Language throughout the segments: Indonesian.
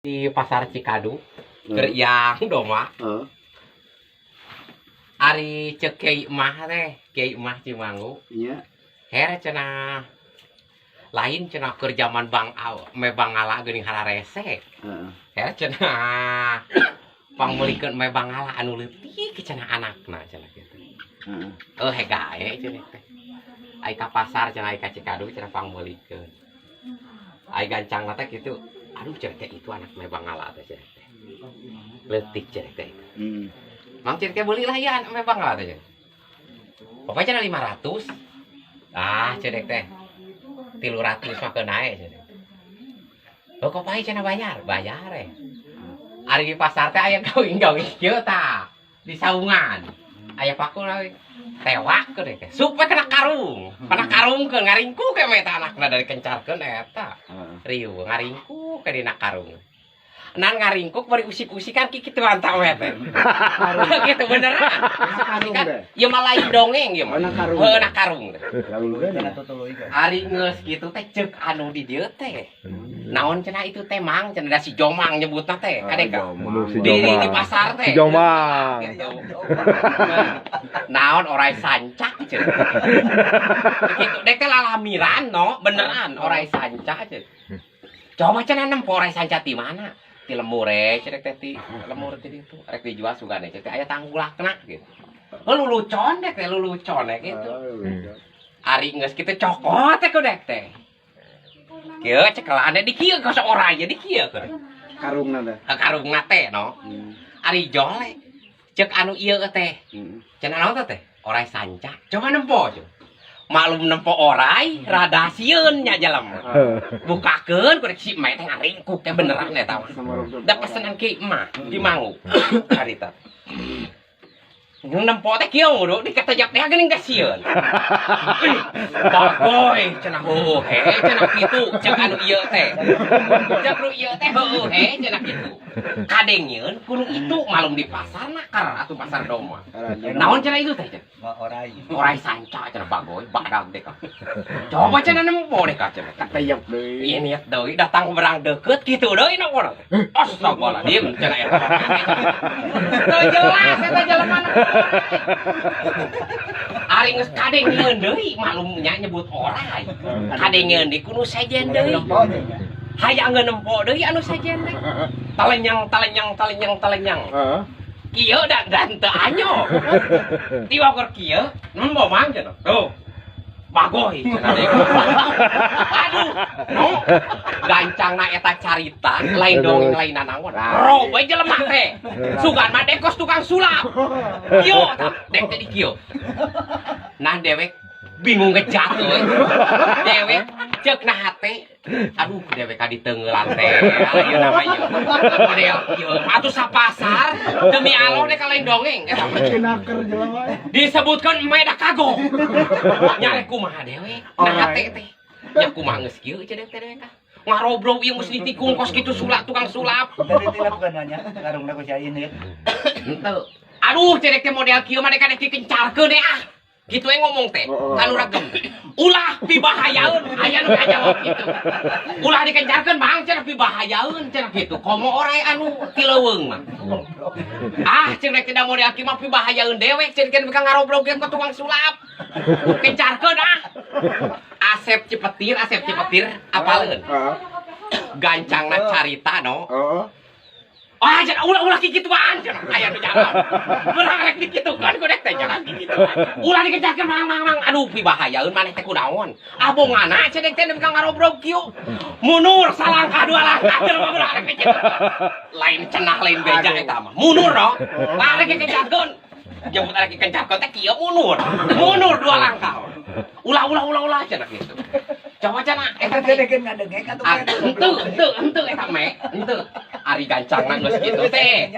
Di pasar Cikadu yang doma ari cek Kiai Emah teh Kiai Emah Cimanggu Iya. her cenah lain cenah keur zaman Bang me Bangala geuning hararese her cenah pangmulikeun me Bangala anu leutik cenah anakna cenah kitu hegae cenah teh ai ka pasar cenah ai ka Cikadu cenah pangmulikeun ai gancangna teh kitu. Aduh cenah teh itu anak me Bangala teh cenah teh leutik cenah teh mang cenah teh beuli lah ya anak me Bangala teh pokoknya cenah 500 cenah teh 300 mah keun nae cenah oh kok pae cenah bayar ari di pasar teh aya gawing-gawing kieu tah di saungan aya pakul tewak ke teh supaya kena karung ke ngaringku ke meta anakna dari kencarkeun eta riuh ngaringku ke dina karung nan ngaringkuk bari usik-usikan kitu anta we teh kitu beneran ieu mah lain dongeng ieu mah heuh na karung ari geus kitu teh ceuk anu di dieu teh naon cenah itu teh mang cenah da si Jomang nyebutna teh kadek di pasar teh si Jomang naon orai sancak cenah kitu dek teh lalamiran no beneran orai sancak cenah coba cenah nempo orai sancak di mana ti lemur cenah teh ti lemur teh ditu rek dijual sugane cenah aya tanggulakna gitu lulucon dek teh lulucon gitu ari geus kitu cokot teh kodek teh kieu cekelane di kieu ka seorang jadi kieu ke karungna teh karungna teh no ari jole ceuk anu ieu teh cenah naon teh orai sancak coba nempo maklum nempo orai rada sieun nya jelema bukakeun ku si Mae teh ngaringkuk teh beneran eta da pesenan Kiai Emah di Mangu harita nempo teh kieu ngudu dikatejak teh geuning ka sieun bagoy cenah he cenah kitu ceuk anu ieu teh ceuk ru ieu teh he cenah kitu kadengieun kudu itu malum di pasar nakar atuh pasar doma naon cenah itu teh orai sanca cenah bagoy badag deh kak coba cenah nempo deh kak cenah katayap deui ieu niat deui datang berang deukeut kitu deui na urang astagfirullahaladzim cenah eta teu jelas eta jelema ari geus kadengieun deui malum nya nyebut orai kadengieun di kudu sejen deui hayang ngempo deui anu sejen teh talenyang kieu dan teu anyo tiwa keur kieu nembo mang cenah tuh bagoy cenah deui aduh no gancangna eta carita lain dongeng lain nanaon roba jelema teh sugan mah dekos tukang sulap kieu tah dek teh di kieu nah dewek bingung ngejat euy dewek ceuk na hate aduh dewek ka diteungeulan teh ieu nama ieu model ieu atuh sapasar demi Allah dek lain dongeng eta mah kenaker jelema disebutkeun emeh da kagok nya rek kumaha dewek na hate teh nya kumaha geus kieu cenah teh dewek ngarobrol ieu geus ditikung kos kitu sulap tukang sulap tadi dilakukan nya karungna ku si Ain ieu henteu aduh cenah teh model kieu mah dek dikencarkeun deh gitu ngomong teh kan uragem ulah pibahayaeun aya nu kajawab kitu ulah dikencarkeun bang cenah pibahayaeun cenah kitu komo orai anu ti leuweung mah cenah tidak model kieu mah pibahayaeun dewek cenah kan bika ngarobrol ke tukang sulap kencarkeun Asep Cipetir apaleun gancangna carita no jangan ulah kikituan jangan aya nu jalan urang rek dikitukan ku dek teh jangan kikituan ulah dikejarkeun mang aduh pibahayaeun maneh teh kunaon abongana cenah teh ka ngarobrol kieu munur salangkah dua langkah jelema urang rek dikitu lain cenah lain beja eta mah munur no rek dikejarkeun jeung rek dikejarkeun teh kieu munur dua langkah ulah cenah kitu coba cenah eta teh ngadengek atuh henteu eta me henteu ari gancangna geus kitu teh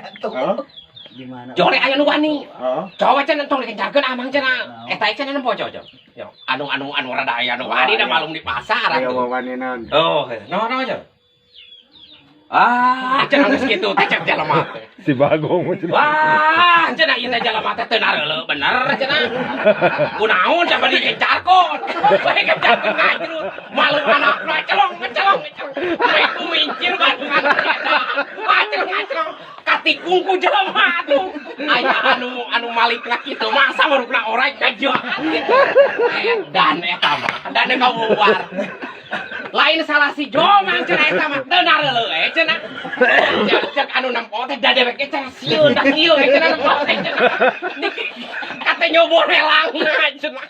di mana jore aya nu wani coba cenah tong dikencarkeun amang cenah eta cenah nempo coba yo anu rada aya nu wani da malum di pasar aya wawaninan no coba cenah geus kitu teh cek jelema teh si Bagong cenah ieu teh jelema teh teu nareuleuh bener cenah kunaon coba dikencarkeun bae kencarkeun ngajrut malu anakna celong rek ku mincir ban tikung ku jelema atuh. Aya anu malikna kitu masa marukna orek kajoan gitu. Dan eta mah dan kaluar. Lain salah si Jomang cenah eta mah teu nareuleue cenah. Cek anu nempo teh dadewek cenah sieun dah kieu cenah nempo teh cenah. Kate nyobor helangna cenah.